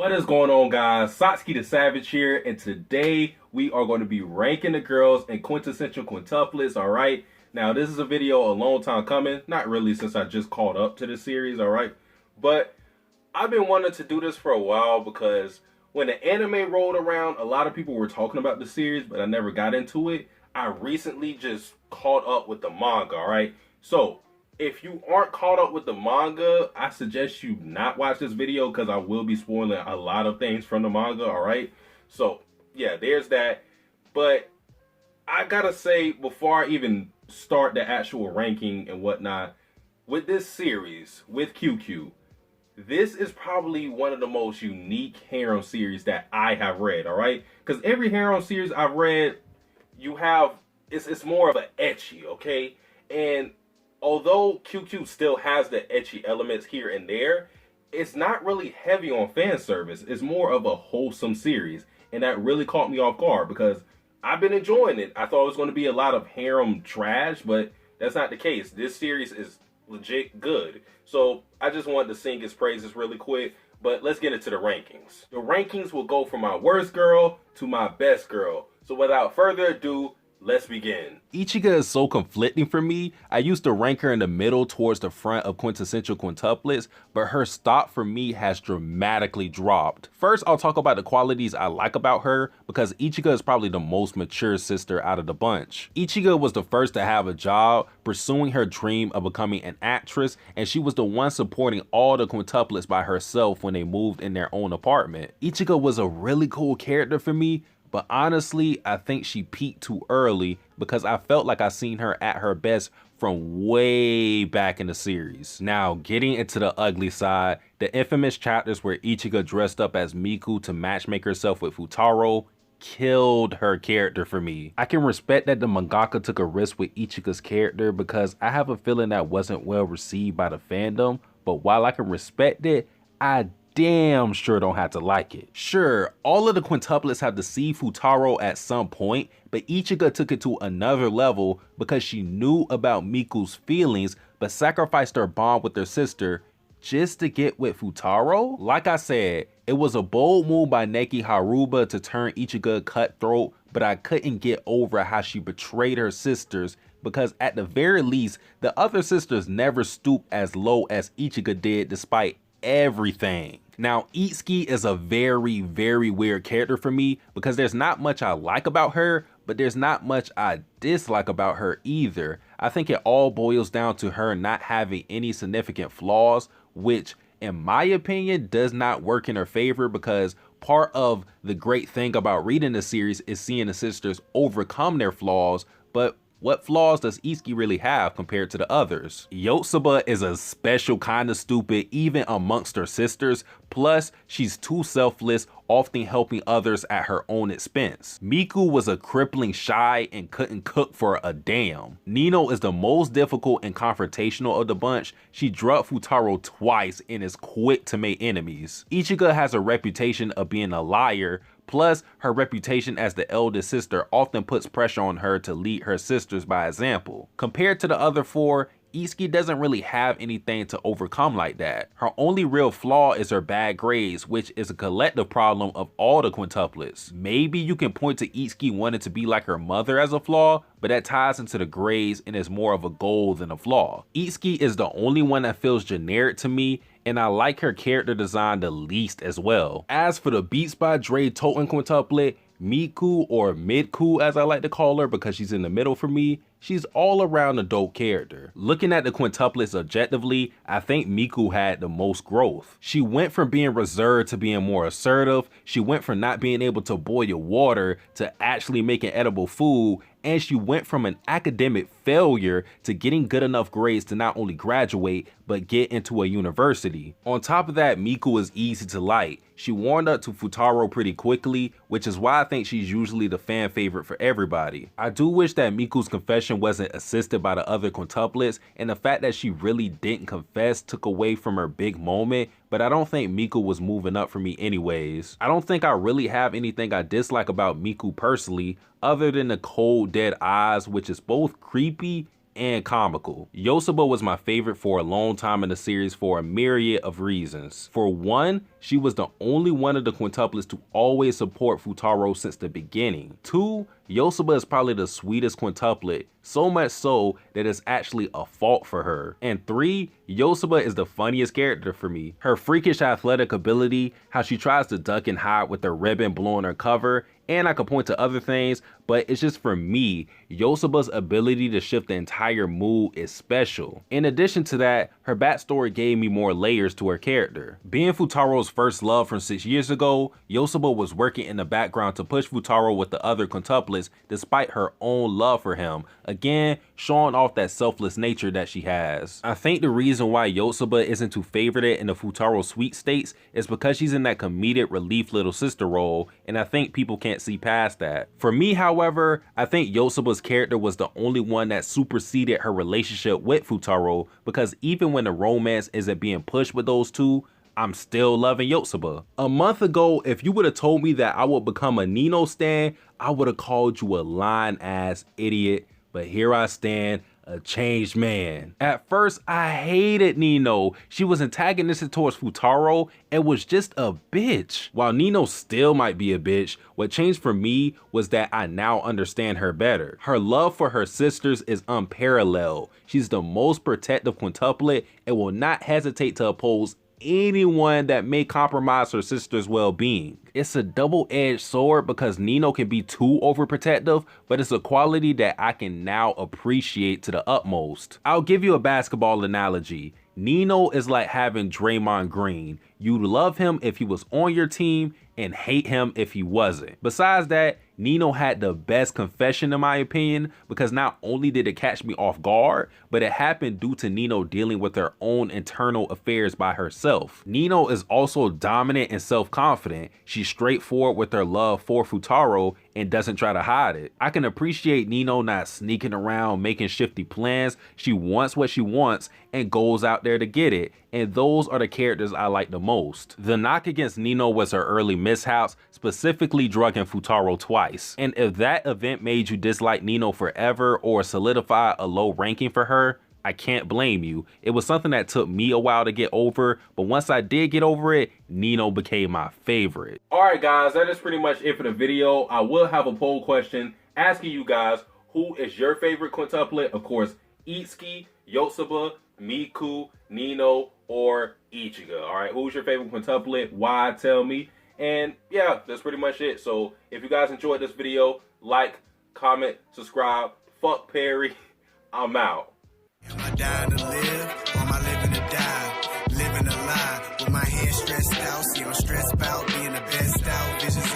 What is going on, guys? Satsuki the Savage here, and today we are going to be ranking the girls in Quintessential Quintuplets, alright? Now, this is a video a long time coming. Not really, since I just caught up to the series, alright? But I've been wanting to do this for a while because when the anime rolled around, a lot of people were talking about the series, but I never got into it. I recently just caught up with the manga, alright? So, if you aren't caught up with the manga, I suggest you not watch this video because I will be spoiling a lot of things from the manga, alright? So, yeah, there's that. But I gotta say, before I even start the actual ranking and whatnot, with this series, with QQ, this is probably one of the most unique harem series that I have read, alright? Because every harem series I've read, you have, it's more of an ecchi, okay? And although QQ still has the ecchi elements here and there, it's not really heavy on fan service. It's more of a wholesome series. And that really caught me off guard because I've been enjoying it. I thought it was going to be a lot of harem trash, but that's not the case. This series is legit good. So I just wanted to sing its praises really quick. But let's get into the rankings. The rankings will go from my worst girl to my best girl. So without further ado, let's begin. Ichigo is so conflicting for me. I used to rank her in the middle towards the front of Quintessential Quintuplets, but her stock for me has dramatically dropped. First, I'll talk about the qualities I like about her because Ichigo is probably the most mature sister out of the bunch. Ichigo was the first to have a job, pursuing her dream of becoming an actress, and she was the one supporting all the quintuplets by herself when they moved in their own apartment. Ichigo was a really cool character for me, but honestly, I think she peaked too early because I felt like I seen her at her best from way back in the series. Now, getting into the ugly side, the infamous chapters where Ichigo dressed up as Miku to matchmake herself with Futaro killed her character for me. I can respect that the mangaka took a risk with Ichigo's character because I have a feeling that wasn't well received by the fandom, but while I can respect it, I damn sure don't have to like it. Sure, all of the quintuplets have deceived Futaro at some point, but Ichigo took it to another level because she knew about Miku's feelings but sacrificed her bond with her sister just to get with Futaro? Like I said, it was a bold move by Neki Haruba to turn Ichigo cutthroat, but I couldn't get over how she betrayed her sisters because at the very least, the other sisters never stooped as low as Ichigo did despite everything. Now, Itsuki is a very weird character for me because there's not much I like about her, but there's not much I dislike about her either. I think it all boils down to her not having any significant flaws, which in my opinion does not work in her favor because part of the great thing about reading the series is seeing the sisters overcome their flaws, but what flaws does Itsuki really have compared to the others? Yosoba is a special kind of stupid even amongst her sisters, plus she's too selfless, often helping others at her own expense. Miku was a crippling shy and couldn't cook for a damn. Nino is the most difficult and confrontational of the bunch. She drugged Futaro twice and is quick to make enemies. Ichigo has a reputation of being a liar, plus her reputation as the eldest sister often puts pressure on her to lead her sisters by example. Compared to the other four, Itsuki doesn't really have anything to overcome like that. Her only real flaw is her bad grades, which is a collective problem of all the quintuplets. Maybe you can point to Itsuki wanting to be like her mother as a flaw, but that ties into the grades and is more of a goal than a flaw. Itsuki is the only one that feels generic to me, and I like her character design the least as well. As for the Beats by Dre Toten quintuplet, Miku, or Midku as I like to call her because she's in the middle for me, she's all around a dope character. Looking at the quintuplets objectively, I think Miku had the most growth. She went from being reserved to being more assertive, she went from not being able to boil water to actually making edible food, and she went from an academic failure to getting good enough grades to not only graduate, but get into a university. On top of that, Miku is easy to like. She warmed up to Futaro pretty quickly, which is why I think she's usually the fan favorite for everybody. I do wish that Miku's confession wasn't assisted by the other quintuplets, and the fact that she really didn't confess took away from her big moment, but I don't think Miku was moving up for me anyways. I don't think I really have anything I dislike about Miku personally, other than the cold dead eyes, which is both creepy and comical. Yosoba was my favorite for a long time in the series for a myriad of reasons. For one, she was the only one of the quintuplets to always support Futaro since the beginning. Two, Yosoba is probably the sweetest quintuplet, so much so that it's actually a fault for her. And three, Yosoba is the funniest character for me. Her freakish athletic ability, how she tries to duck and hide with the ribbon blowing her cover, and I could point to other things, but it's just for me, Yosoba's ability to shift the entire mood is special. In addition to that, her backstory gave me more layers to her character. Being Futaro's first love from 6 years ago, Yosoba was working in the background to push Futaro with the other quintuplets despite her own love for him, again showing off that selfless nature that she has. I think the reason why Yosoba isn't too favorited in the Futaro sweepstakes is because she's in that comedic relief little sister role, and I think people can't see past that. For me, however, I think Yosoba's character was the only one that superseded her relationship with Futaro, because even when the romance isn't being pushed with those two, I'm still loving Yosoba. A month ago, if you would have told me that I would become a Nino stan, I would have called you a lying-ass idiot, but here I stand, a changed man. At first, I hated Nino. She was antagonistic towards Futaro and was just a bitch. While Nino still might be a bitch, what changed for me was that I now understand her better. Her love for her sisters is unparalleled. She's the most protective quintuplet and will not hesitate to oppose anyone that may compromise her sister's well-being. It's a double-edged sword because Nino can be too overprotective, but it's a quality that I can now appreciate to the utmost. I'll give you a basketball analogy. Nino is like having Draymond Green. You'd love him if he was on your team and hate him if he wasn't. Besides that, Nino had the best confession in my opinion, because not only did it catch me off guard, but it happened due to Nino dealing with her own internal affairs by herself. Nino is also dominant and self-confident. She's straightforward with her love for Futaro and doesn't try to hide it. I can appreciate Nino not sneaking around making shifty plans. She wants what she wants and goes out there to get it. And those are the characters I like the most. The knock against Nino was her early mishaps, specifically drugging Futaro twice. And if that event made you dislike Nino forever or solidify a low ranking for her, I can't blame you. It was something that took me a while to get over, but once I did get over it, Nino became my favorite. Alright guys, that is pretty much it for the video. I will have a poll question asking you guys, who is your favorite quintuplet? Of course, Itsuki, Yosoba, Miku, Nino, or Ichigo. Alright, who's your favorite quintuplet? Why? Tell me. And yeah, that's pretty much it. So if you guys enjoyed this video, like, comment, subscribe. Fuck Perry. I'm out. Am I dying to live, or am I living to die? Living a lie, with my hands stressed out. See, I'm stressed about being the best out. Visions